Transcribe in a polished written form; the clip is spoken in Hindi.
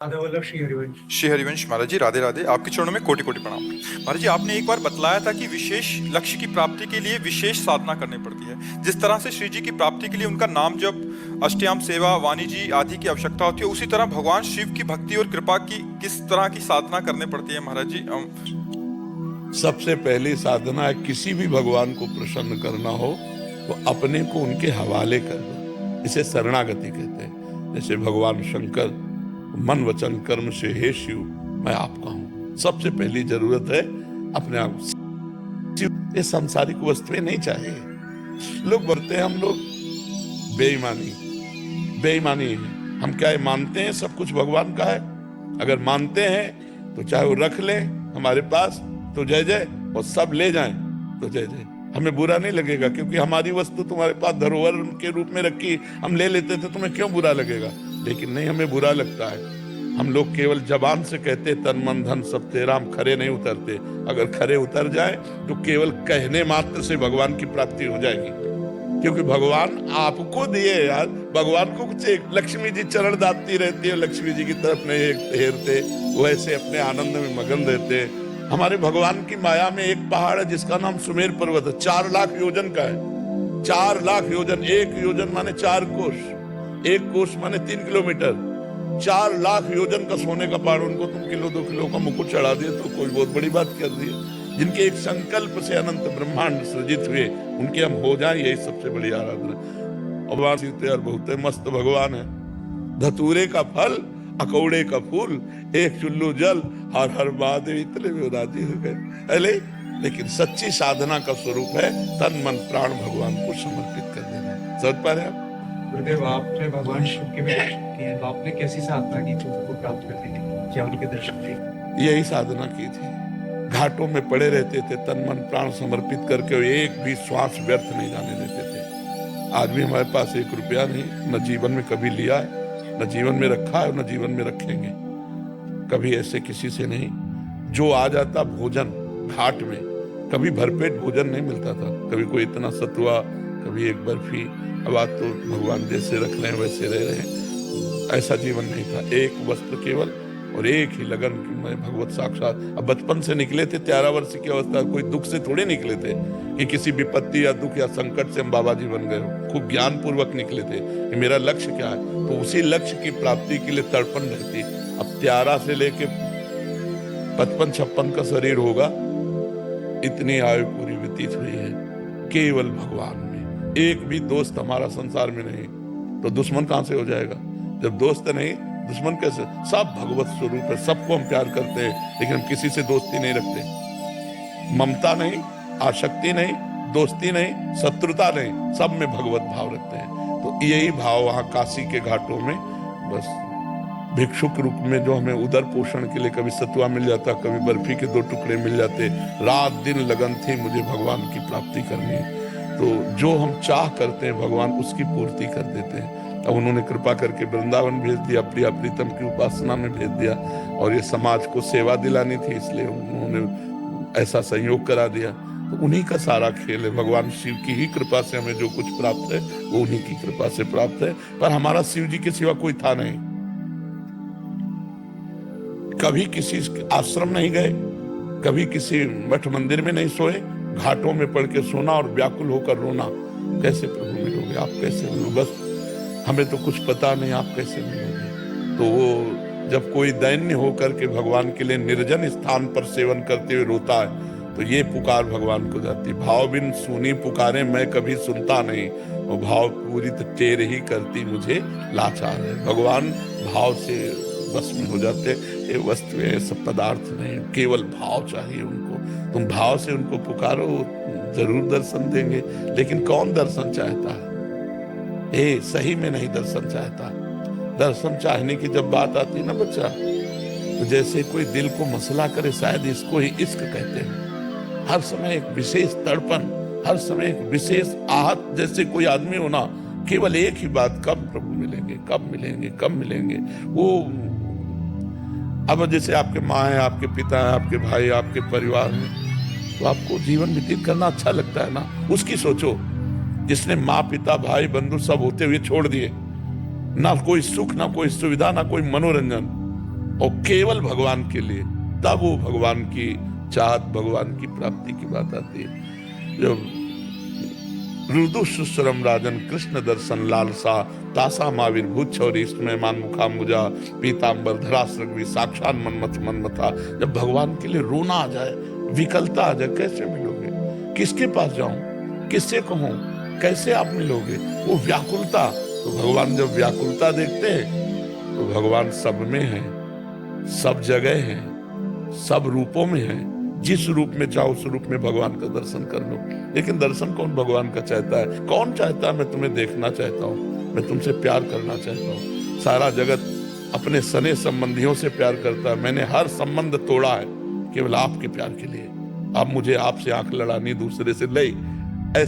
राधा वल्लभ श्री हरिवंश। श्री हरिवंश महाराज जी, राधे राधे। आपके चरणों में कोटि कोटि प्रणाम। महाराज जी, आपने एक बार बतलाया था कि विशेष लक्ष्य की प्राप्ति के लिए विशेष साधना करनी पड़ती है। जिस तरह से श्री जी की प्राप्ति के लिए उनका नाम जप, अष्टयाम सेवा, वाणी जी आदि की आवश्यकता होती है, उसी तरह भगवान शिव की भक्ति और कृपा की किस तरह की साधना करनी पड़ती है महाराज जी? सबसे पहली साधना है, किसी भी भगवान को प्रसन्न करना हो तो अपने को उनके हवाले कर दो। इसे शरणागति कहते हैं। जैसे भगवान शंकर मन वचन कर्म से, हे शिव मैं आपका हूं। सबसे पहली जरूरत है अपने आप। ये सांसारिक वस्तुएं नहीं चाहिए। लोग बोलते हैं हम लोग बेईमानी है। हम क्या है, मानते हैं सब कुछ भगवान का है। अगर मानते हैं तो चाहे वो रख ले हमारे पास तो जय जय, और सब ले जाएं तो जय जय। हमें बुरा नहीं लगेगा, क्योंकि हमारी वस्तु तुम्हारे पास धरोहर के रूप में रखी, हम ले लेते थे, तुम्हें क्यों बुरा लगेगा? लेकिन नहीं, हमें बुरा लगता है। हम लोग केवल जबान से कहते तन मन धन सब तेरा, हम खरे नहीं उतरते। अगर खरे उतर जाए तो केवल कहने मात्र से भगवान की प्राप्ति हो जाएगी, क्योंकि भगवान आपको दिए यार। भगवान को कुछ एक लक्ष्मी जी चरण दाबती रहती है, लक्ष्मी जी की तरफ नहीं हेरते, वैसे अपने आनंद में मगन रहते। हमारे भगवान की माया में एक पहाड़ है जिसका नाम सुमेर पर्वत है। 4 लाख योजन का है। 4 लाख योजन, 1 योजन माने 4 कोस, 1 कोस माने 3 किलोमीटर। 4 लाख योजन का सोने का पहाड़, उनको तुम किलो 2 किलो का मुकुट चढ़ा दिए तो कोई बहुत बड़ी बात कर दी है। जिनके एक संकल्प से अनंत ब्रह्मांड सृजित हुए, उनके हम हो जाएं, यही सबसे बड़ी आराधना। और बहुत मस्त भगवान है। धतूरे का फल, अकौड़े का फूल, एक चुल्लू जल, हर हर महादेव, इतने में राजी हो गए। अरे लेकिन सच्ची साधना का स्वरूप है तन मन प्राण भगवान को समर्पित कर देना। समझ पा रहे आप? गुरुदेव, आपने भगवान शिव के भी दर्शन किए, तो आपने कैसी साधना की थी उनको प्राप्त करने की? क्या उनके दर्शन थे? यही साधना की थी। घाटों में पड़े रहते थे, तन मन प्राण समर्पित करके, एक भी श्वास व्यर्थ नहीं जाने देते थे। आज भी हमारे पास 1 रुपया नहीं, न जीवन में कभी लिया है, न जीवन में रखा है, न जीवन में रखेंगे। कभी ऐसे किसी से नहीं। जो आ जाता भोजन घाट में, कभी भरपेट भोजन नहीं मिलता था। कभी कोई इतना सतुआ, कभी एक बर्फी। अब आज तो भगवान जैसे रख रहे हैं वैसे रह रहे हैं। ऐसा जीवन नहीं था। एक वस्त्र केवल और एक ही लगन कि मैं भगवत साक्षात। अब बचपन से निकले थे, 13 वर्ष की अवस्था, कोई दुख से थोड़े निकले थे कि किसी विपत्ति या दुख या संकट से हम बाबा जी बन गए। खूब ज्ञान पूर्वक निकले थे कि मेरा लक्ष्य क्या है, तो उसी लक्ष्य की प्राप्ति के लिए तड़पन रहती। अब 13 से लेके 55-56 का शरीर होगा, इतनी आयु पूरी व्यतीत हुई है केवल भगवान में। एक भी दोस्त हमारा संसार में नहीं, तो दुश्मन कहां से हो जाएगा? जब दोस्त नहीं, दुश्मन कैसे? सब भगवत स्वरूप है। सबको हम प्यार करते हैं, लेकिन हम किसी से दोस्ती नहीं रखते। ममता नहीं, आसक्ति नहीं, दोस्ती नहीं, शत्रुता नहीं, सब में भगवत भाव रखते हैं। तो यही भाव वहां काशी के घाटों में बस भिक्षुक रूप में, जो हमें उदर पोषण के लिए कभी सतुआ मिल जाता, कभी बर्फी के 2 टुकड़े मिल जाते। रात दिन लगन थी मुझे भगवान की प्राप्ति करनी है। तो जो हम चाह करते हैं भगवान उसकी पूर्ति कर देते हैं। अब उन्होंने कृपा करके वृंदावन भेज दिया, प्रिया प्रीतम की उपासना में भेज दिया, और ये समाज को सेवा दिलानी थी, इसलिए उन्होंने ऐसा संयोग करा दिया। तो उन्हीं का सारा खेल है। भगवान शिव की ही कृपा से हमें जो कुछ प्राप्त है वो उन्हीं की कृपा से प्राप्त है। पर हमारा शिव जी के सिवा कोई था नहीं। कभी किसी आश्रम नहीं गए, कभी किसी मठ मंदिर में नहीं सोए, घाटों में पड़ के सोना और व्याकुल होकर रोना। कैसे प्रभु मिलोगे आप? कैसे मिलोगे? बस हमें तो कुछ पता नहीं, आप कैसे मिलोगे? तो वो जब कोई दैन्य होकर के भगवान के लिए निर्जन स्थान पर सेवन करते हुए रोता है, तो ये पुकार भगवान को जाती। भाव बिन सुनी पुकारे मैं कभी सुनता नहीं, वो भाव पूरी तो तेरे ही करती मुझे लाचार है। भगवान भाव से बस में हो जाते। ये वस्तुएं, सब पदार्थ नहीं, केवल भाव चाहिए उनको। तुम भाव से उनको पुकारो, जरूर दर्शन देंगे। लेकिन कौन दर्शन चाहता है? सही में नहीं दर्शन चाहता। दर्शन चाहने की जब बात आती ना बच्चा, तो जैसे कोई दिल को मसला करे, शायद इसको ही इश्क कहते हैं। हर समय एक विशेष तड़पन, हर समय एक विशेष आहत, जैसे कोई आदमी होना, केवल एक ही बात, कब प्रभु मिलेंगे, कब मिलेंगे, कब मिलेंगे। वो अब जैसे आपके माँ है, आपके पिता है, आपके भाई, आपके परिवार में, तो आपको जीवन व्यतीत करना अच्छा लगता है ना? उसकी सोचो, जिसने माँ पिता भाई बंधु सब होते हुए छोड़ दिए, ना कोई सुख, ना कोई सुविधा, ना कोई मनोरंजन, और केवल भगवान के लिए, तब वो भगवान की चाहत, भगवान की प्राप्ति की बात आती है। जब रुदु सुश्रम राजन कृष्ण दर्शन लालसा तासा माविर भूच्छौर इसमें मान मुखा मुजा पीताम्बर धरा सृग्वी साक्षात मनमथ मनमथा। जब भगवान के लिए रोना आ जाए, विकलता आ जाए, कैसे मिलोगे? किसके पास जाऊं? किससे कहूं? कैसे आप मिलोगे? वो व्याकुलता, तो भगवान जब व्याकुलता देखते हैं तो भगवान सब में है, सब जगह है, सब रूपों में है। जिस रूप में चाहो उस रूप में भगवान का दर्शन कर लो। लेकिन दर्शन कौन भगवान का चाहता है? कौन चाहता है मैं तुम्हें देखना चाहता हूँ, मैं तुमसे प्यार करना चाहता हूँ? सारा जगत अपने सने संबंधियों से प्यार करता है, मैंने हर संबंध तोड़ा है केवल आपके प्यार के लिए। अब मुझे आपसे आंख लड़ानी दूसरे से नहीं,